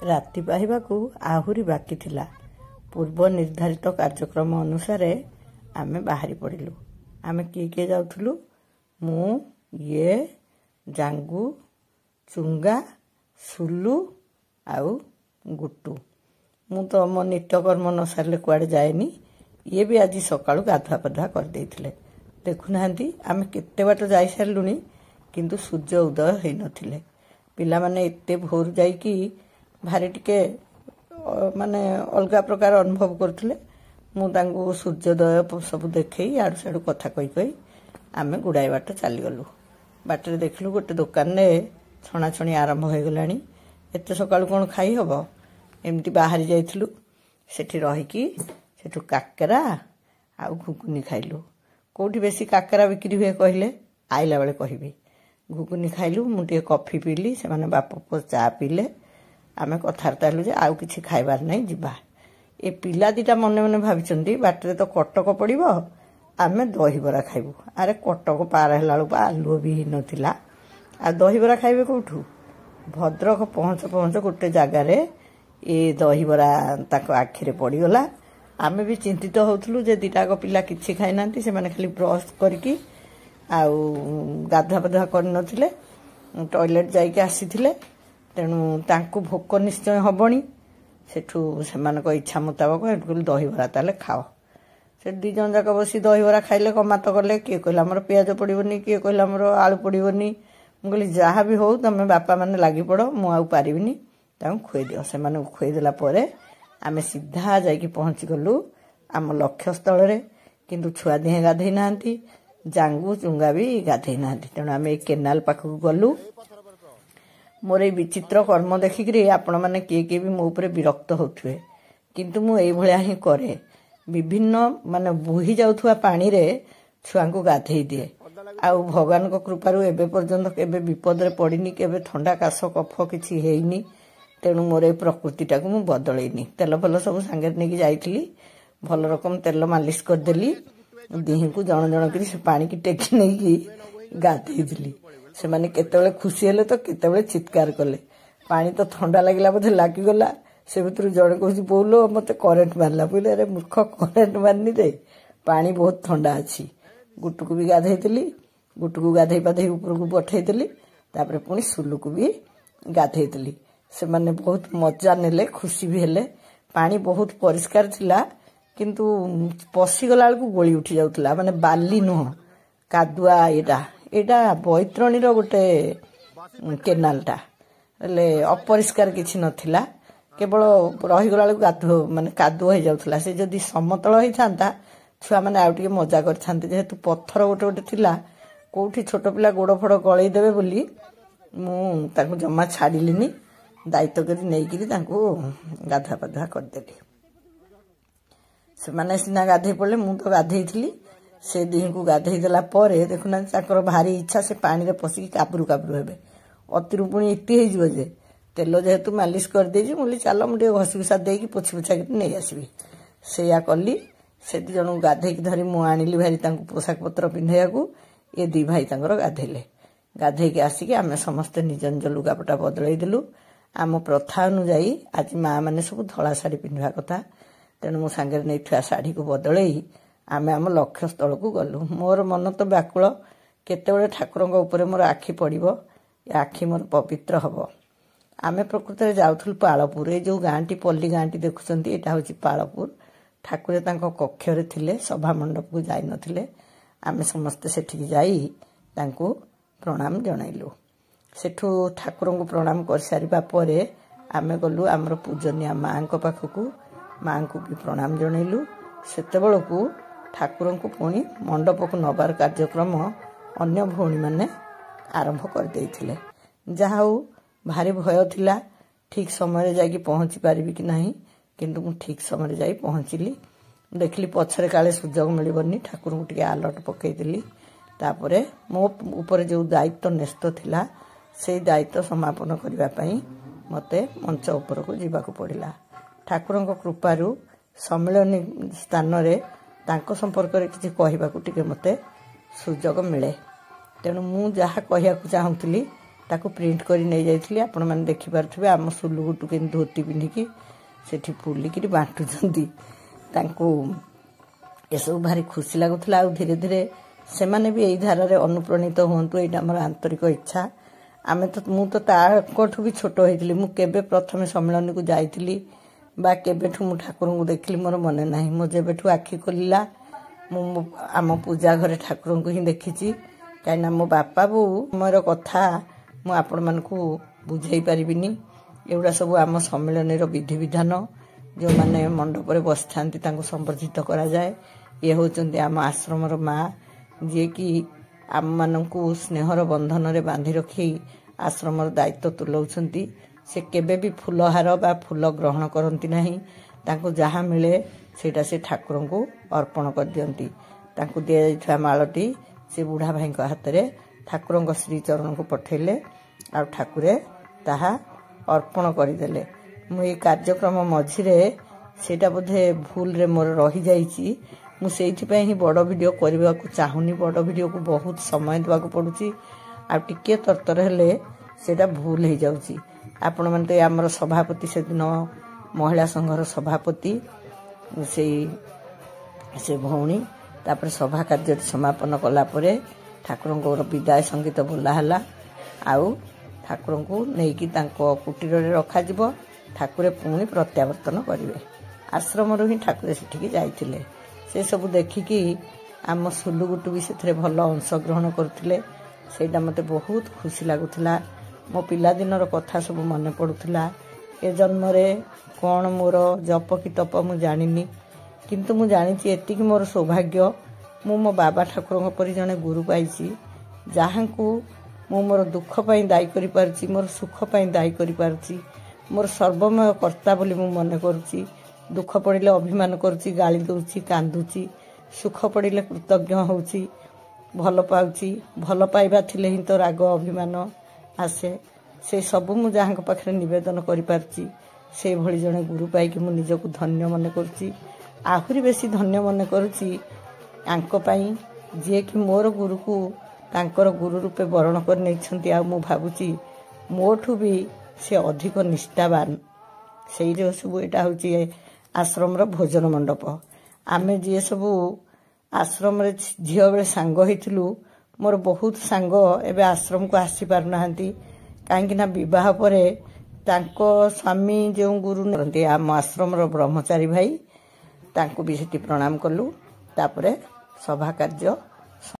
ରାତି ପାହିବାକୁ ଆହୁରି ବାକି ଥିଲା। ପୂର୍ବ ନିର୍ଦ୍ଧାରିତ କାର୍ଯ୍ୟକ୍ରମ ଅନୁସାରେ ଆମେ ବାହାରି ପଡ଼ିଲୁ। ଆମେ କିଏ କିଏ ଯାଉଥିଲୁ? ମୁଁ, ଇଏ, ଜାଙ୍ଗୁ, ଚୁଙ୍ଗା, ସୁଲୁ ଆଉ ଗୁଟୁ। ମୁଁ ତ ମୋ ନିତ୍ୟକର୍ମ ନ ସାରିଲେ କୁଆଡ଼େ ଯାଏନି। ଇଏ ବି ଆଜି ସକାଳୁ ଗାଧୁଆ ପାଧୁଆ କରିଦେଇଥିଲେ। ଦେଖୁନାହାନ୍ତି ଆମେ କେତେ ବାଟ ଯାଇସାରିଲୁଣି, କିନ୍ତୁ ସୂର୍ଯ୍ୟ ଉଦୟ ହୋଇନଥିଲେ। ପିଲାମାନେ ଏତେ ଭୋରୁ ଯାଇକି ଭାରି ଟିକେ ମାନେ ଅଲଗା ପ୍ରକାର ଅନୁଭବ କରୁଥିଲେ। ମୁଁ ତାଙ୍କୁ ସୂର୍ଯ୍ୟୋଦୟ ସବୁ ଦେଖେଇ ଆଡ଼ୁ ସାଡ଼ୁ କଥା କହି କହି ଆମେ ଗୁଡ଼ାଏ ବାଟ ଚାଲିଗଲୁ। ବାଟରେ ଦେଖିଲୁ ଗୋଟେ ଦୋକାନରେ ଛଣାଛଣି ଆରମ୍ଭ ହୋଇଗଲାଣି। ଏତେ ସକାଳୁ କ'ଣ ଖାଇ ହେବ? ଏମିତି ବାହାରି ଯାଇଥିଲୁ। ସେଠି ରହିକି ସେଠୁ କାକେରା ଆଉ ଘୁଗୁନି ଖାଇଲୁ। କେଉଁଠି ବେଶୀ କାକେରା ବିକ୍ରି ହୁଏ କହିଲେ? ଆଇଲା ବେଳେ କହିବି। ଘୁଗୁନି ଖାଇଲୁ। ମୁଁ ଟିକେ କଫି ପିଇଲି, ସେମାନେ ବାପ ପୁଅ ଚା ପିଇଲେ। ଆମେ କଥାବାର୍ତ୍ତା ହେଲୁ ଯେ ଆଉ କିଛି ଖାଇବାର ନାହିଁ, ଯିବା। ଏ ପିଲା ଦିଟା ମନେ ମନେ ଭାବିଛନ୍ତି ବାଟରେ ତ କଟକ ପଡ଼ିବ, ଆମେ ଦହିବରା ଖାଇବୁ। ଆରେ କଟକ ପାର ହେଲା ବେଳକୁ ଆଲୁଅ ବି ହେଇନଥିଲା, ଆଉ ଦହିବରା ଖାଇବେ କେଉଁଠୁ? ଭଦ୍ରକ ପହଞ୍ଚ ପହଞ୍ଚ ଗୋଟେ ଜାଗାରେ ଏ ଦହିବରା ତାଙ୍କ ଆଖିରେ ପଡ଼ିଗଲା। ଆମେ ବି ଚିନ୍ତିତ ହେଉଥିଲୁ ଯେ ଦିଟାକ ପିଲା କିଛି ଖାଇନାହାନ୍ତି, ସେମାନେ ଖାଲି ବ୍ରସ୍ କରିକି ଆଉ ଗାଧୁଆ ପାଧୁଆ କରିନଥିଲେ, ଟଏଲେଟ୍ ଯାଇକି ଆସିଥିଲେ। ତେଣୁ ତାଙ୍କୁ ଭୋକ ନିଶ୍ଚୟ ହେବଣି। ସେଠୁ ସେମାନଙ୍କ ଇଚ୍ଛା ମୁତାବକ ଏଠୁ କହିଲେ ଦହିବରା ତାହେଲେ ଖାଅ। ସେଠି ଦୁଇ ଜଣ ଯାକ ବସି ଦହିବରା ଖାଇଲେ, କମାତ କଲେ। କିଏ କହିଲା ଆମର ପିଆଜ ପଡ଼ିବନି, କିଏ କହିଲା ଆମର ଆଳୁ ପଡ଼ିବନି। ମୁଁ କହିଲି ଯାହା ବି ହଉ ତମେ ବାପାମାନେ ଲାଗିପଡ଼, ମୁଁ ଆଉ ପାରିବିନି, ତାଙ୍କୁ ଖୁଆଇଦିଅ। ସେମାନଙ୍କୁ ଖୁଆଇଦେଲା ପରେ ଆମେ ସିଧା ଯାଇକି ପହଞ୍ଚିଗଲୁ ଆମ ଲକ୍ଷ୍ୟସ୍ଥଳରେ। କିନ୍ତୁ ଛୁଆ ଦିହେଁ ଗାଧେଇ ନାହାନ୍ତି, ଜାଙ୍ଗୁ ଚୁଙ୍ଗା ବି ଗାଧେଇ ନାହାନ୍ତି। ତେଣୁ ଆମେ ଏଇ କେନାଲ ପାଖକୁ ଗଲୁ। ମୋର ଏଇ ବିଚିତ୍ର କର୍ମ ଦେଖିକିରି ଆପଣମାନେ କିଏ କିଏ ବି ମୋ ଉପରେ ବିରକ୍ତ ହେଉଥିବେ, କିନ୍ତୁ ମୁଁ ଏଇଭଳିଆ ହିଁ କରେ। ବିଭିନ୍ନ ମାନେ ବୋହି ଯାଉଥିବା ପାଣିରେ ଛୁଆଙ୍କୁ ଗାଧେଇ ଦିଏ। ଆଉ ଭଗବାନଙ୍କ କୃପାରୁ ଏବେ ପର୍ଯ୍ୟନ୍ତ କେବେ ବିପଦରେ ପଡ଼ିନି, କେବେ ଥଣ୍ଡା କାଶ କଫ କିଛି ହେଇନି। ତେଣୁ ମୋର ଏଇ ପ୍ରକୃତିଟାକୁ ମୁଁ ବଦଳେଇନି। ତେଲ ଫେଲ ସବୁ ସାଙ୍ଗରେ ନେଇକି ଯାଇଥିଲି। ଭଲ ରକମ ତେଲ ମାଲିସ କରିଦେଲି। ଦିହିଁକୁ ଜଣ ଜଣ କରି ସେ ପାଣିକି ଟେକି ନେଇକି ଗାଧେଇଥିଲି। ସେମାନେ କେତେବେଳେ ଖୁସି ହେଲେ ତ କେତେବେଳେ ଚିତ୍କାର କଲେ। ପାଣି ତ ଥଣ୍ଡା ଲାଗିଲା ବୋଧେ ଲାଗିଗଲା। ସେ ଭିତରୁ ଜଣେ କହୁଛି ବୋଉଲୋ ମୋତେ କରେଣ୍ଟ ମାରିଲା। ବୋଇଲେ ଆରେ ମୂର୍ଖ, କରେଣ୍ଟ ମାରିନି ରେ, ପାଣି ବହୁତ ଥଣ୍ଡା ଅଛି। ଗୁଟୁକୁ ବି ଗାଧେଇଥିଲି। ଗୁଟୁକୁ ଗାଧେଇ ପାଧେଇ ଉପରକୁ ପଠେଇଦେଲି। ତାପରେ ପୁଣି ସୁଲୁକୁ ବି ଗାଧେଇଥିଲି। ସେମାନେ ବହୁତ ମଜା ନେଲେ, ଖୁସି ବି ହେଲେ। ପାଣି ବହୁତ ପରିଷ୍କାର ଥିଲା, କିନ୍ତୁ ପଶିଗଲା ବେଳକୁ ଗୋଳି ଉଠି ଯାଉଥିଲା। ମାନେ ବାଲି ନୁହଁ, କାଦୁଆ। ଏଇଟା ବୈତରଣୀର ଗୋଟେ କେନାଲଟା, ହେଲେ ଅପରିଷ୍କାର କିଛି ନଥିଲା। କେବଳ ରହିଗଲା ବେଳକୁ ମାନେ କାଦୁଅ ହେଇଯାଉଥିଲା। ସେ ଯଦି ସମତଳ ହେଇଥାନ୍ତା ଛୁଆମାନେ ଆଉ ଟିକେ ମଜା କରିଥାନ୍ତେ। ଯେହେତୁ ପଥର ଗୋଟେ ଗୋଟେ ଥିଲା, କେଉଁଠି ଛୋଟ ପିଲା ଗୋଡ଼ ଫୋଡ଼ ଗଳେଇ ଦେବେ ବୋଲି ମୁଁ ତାଙ୍କୁ ଜମା ଛାଡ଼ିଲିନି। ଦାୟିତ୍ୱ କରି ନେଇକିରି ତାଙ୍କୁ ଗାଧୁଆ ପାଧୁଆ କରିଦେଲି। ସେମାନେ ସିନା ଗାଧେଇ ପଡ଼ିଲେ, ମୁଁ ତ ଗାଧେଇଥିଲି। ସେ ଦିହିଁକୁ ଗାଧେଇ ଦେଲା ପରେ ଦେଖୁନାହାନ୍ତି ତାଙ୍କର ଭାରି ଇଚ୍ଛା ସେ ପାଣିରେ ପଶିକି କାବୁରୁ କାବୁରୁ ହେବେ। ଅତିରୁ ପୁଣି ଇତି ହେଇଯିବ ଯେ। ତେଲ ଯେହେତୁ ମାଲିସ କରିଦେଇଛି, ମୁଁ କହିଲି ଚାଲ ମୁଁ ଟିକେ ଘଷି ଘୁଷା ଦେଇକି ପୋଛି ପୋଛାକି ନେଇ ଆସିବି। ସେଇଆ କଲି। ସେ ଦୁଇ ଜଣଙ୍କୁ ଗାଧେଇକି ଧରି ମୁଁ ଆଣିଲି ଭାରି ତାଙ୍କୁ ପୋଷାକ ପତ୍ର ପିନ୍ଧେଇବାକୁ। ଏ ଦୁଇ ଭାଇ ତାଙ୍କର ଗାଧେଇଲେ। ଗାଧେଇକି ଆସିକି ଆମେ ସମସ୍ତେ ନିଜ ନିଜ ଲୁଗାପଟା ବଦଳେଇ ଦେଲୁ। ଆମ ପ୍ରଥା ଅନୁଯାୟୀ ଆଜି ମାଆ ମାନେ ସବୁ ଧଳା ଶାଢ଼ୀ ପିନ୍ଧିବା କଥା। ତେଣୁ ମୁଁ ସାଙ୍ଗରେ ନେଇଥିବା ଶାଢ଼ୀକୁ ବଦଳେଇ ଆମେ ଆମ ଲକ୍ଷ୍ୟସ୍ଥଳକୁ ଗଲୁ। ମୋର ମନ ତ ବ୍ୟାକୁଳ, କେତେବେଳେ ଠାକୁରଙ୍କ ଉପରେ ମୋର ଆଖି ପଡ଼ିବ, ଏ ଆଖି ମୋର ପବିତ୍ର ହେବ। ଆମେ ପ୍ରକୃତରେ ଯାଉଥିଲୁ ପାଳପୁର। ଏଇ ଯେଉଁ ଗାଁଟି, ପଲ୍ଲୀ ଗାଁଟି ଦେଖୁଛନ୍ତି, ଏଇଟା ହେଉଛି ପାଳପୁର। ଠାକୁରେ ତାଙ୍କ କକ୍ଷରେ ଥିଲେ, ସଭା ମଣ୍ଡପକୁ ଯାଇନଥିଲେ। ଆମେ ସମସ୍ତେ ସେଠିକି ଯାଇ ତାଙ୍କୁ ପ୍ରଣାମ ଜଣାଇଲୁ। ସେଠୁ ଠାକୁରଙ୍କୁ ପ୍ରଣାମ କରିସାରିବା ପରେ ଆମେ ଗଲୁ ଆମର ପୂଜନୀୟା ମାଆଙ୍କ ପାଖକୁ। ମାଆଙ୍କୁ ବି ପ୍ରଣାମ ଜଣାଇଲୁ। ସେତେବେଳକୁ ଠାକୁରଙ୍କୁ ପୁଣି ମଣ୍ଡପକୁ ନେବାର କାର୍ଯ୍ୟକ୍ରମ ଅନ୍ୟ ଭଉଣୀମାନେ ଆରମ୍ଭ କରିଦେଇଥିଲେ। ଯାହା ହଉ, ଭାରି ଭୟ ଥିଲା ଠିକ୍ ସମୟରେ ଯାଇକି ପହଞ୍ଚି ପାରିବି କି ନାହିଁ, କିନ୍ତୁ ମୁଁ ଠିକ୍ ସମୟରେ ଯାଇ ପହଞ୍ଚିଲି। ଦେଖିଲି ପଛରେ କାଳେ ସୁଯୋଗ ମିଳିବନି, ଠାକୁରଙ୍କୁ ଟିକେ ଆଲର୍ଟ ପକାଇଦେଲି। ତାପରେ ମୋ ଉପରେ ଯେଉଁ ଦାୟିତ୍ୱ ନ୍ୟସ୍ତ ଥିଲା, ସେଇ ଦାୟିତ୍ୱ ସମାପନ କରିବା ପାଇଁ ମୋତେ ମଞ୍ଚ ଉପରକୁ ଯିବାକୁ ପଡ଼ିଲା। ଠାକୁରଙ୍କ କୃପାରୁ ସମ୍ମିଳନୀ ସ୍ଥାନରେ ତାଙ୍କ ସମ୍ପର୍କରେ କିଛି କହିବାକୁ ଟିକେ ମୋତେ ସୁଯୋଗ ମିଳେ। ତେଣୁ ମୁଁ ଯାହା କହିବାକୁ ଚାହୁଁଥିଲି ताकू प्रिंट करी नहीं जाइए आपण मैंने देखिपे आम सुलुगुटू के धोती पिंधिकी सेठी फुलिकी बांटुंट ये सब भारी खुशी लगुला। धीरे धीरे से माने भी यही धारा अनुप्राणित हूँ। यहाँ मोर आंतरिक इच्छा। आमे तो मु तो ताकठू भी छोट होती मुझे प्रथम सम्मेलन को जाइली बा केबेठू मु ठाकुर को देखली मोर मन ना। मो जेबेठू आखि खोलिला मु आम पूजा घरे ठाकुर को ही देखी कहीं मो बापा बो मोर कथा मु आपण मानकू बुझाई पारिबिनी। एगुड़ा सब आम सम्मेलन विधि विधान जो माने मंडप रे बस थांती तांको संबर्धित करा जाए। ये होचंती आम आश्रम माँ जी की आम मानकू स्नेहर बंधन रे बांधि रखी आश्रम दायित्व तुलाउछंती। से केबे भी फूलहार बा फूल ग्रहण करती नहीं। तांको जहाँ मिले सेटा से ठाकुर को अर्पण कर दियंती। तांको दिया जाइथवा मालटी से बुढ़ा भाई हाथ में ठाकुर श्रीचरण को पठेले आ ठाकुरे ताहा अर्पण करदेले। मु कार्यक्रम मझिरे सेटा बोधे भूल रे मोर रही जाइछि। मु सेइथिपई ही बड़ वीडियो करबा को चाहुनी। बड़ वीडियो को बहुत समय देवा को पड़ुछि आ टिके तरतर हेले सेटा भूल हो जाउछि। आपण मन तो आमर सभापति से दिन महिला संघर सभापति से भौणी तापर सभा कार्य समापन कला परे ठाकुर विदाय संगीत बोलाला। आउ ठाकुर को लेकिन कुटीर रखा ठाकुर पुणी प्रत्यावर्तन करेंगे। आश्रम ही ठाकुर से जाइए। से सब देखिकी आम सुलुगुटू भी से भल अंशग्रहण करते। सेटा मते बहुत खुशी लगुला। मो पिलादिनर कथा सब मन पड़ूला। ए जन्म कौन मोर जप कि तप मु जानी किंतु मु जानी एतिक मोर सौभाग्य मु मो बाबा ठाकुर परि जने गुरु पाइछि जहाँ को मु मोर दुख पाई दायी करि पारछि, मोर सुख पाई दायी करि पारछि। मोर सर्वमय कर्ता बोली मु मन करुछि। दुख पड़िले अभिमान करुछि, गाली दउछि, कांदुछि। सुख पड़िले कृतज्ञ होउछि, भल पाउछि। भल पाइबा थिले ही तो राग अभिमान आसे। से सब मु जहाँ पाखे निवेदन करि पारछि। से भली जने गुरु पाइकि मु निजको धन्य मन करुछि। आहुरी बेसी धन्य मन करुछि आंको पाई जे कि मोर गुरु को तांकर गुरु रूपे वरण कर नहीं। आ मु भावुची मोठू भी से अधिक निष्ठावान। से सब यहाँ हूँ आश्रम भोजन मंडप। आमे जी सब आश्रम झील बेले सांग होइथिलु। मोर बहुत सांग एबे आश्रम को आसी पारना कहीं विवाह परे तांको स्वामी जो गुरु नरंती आम आश्रम ब्रह्मचारी भाई तांको भी सेठी प्रणाम कलु। तापरे सभा कार्य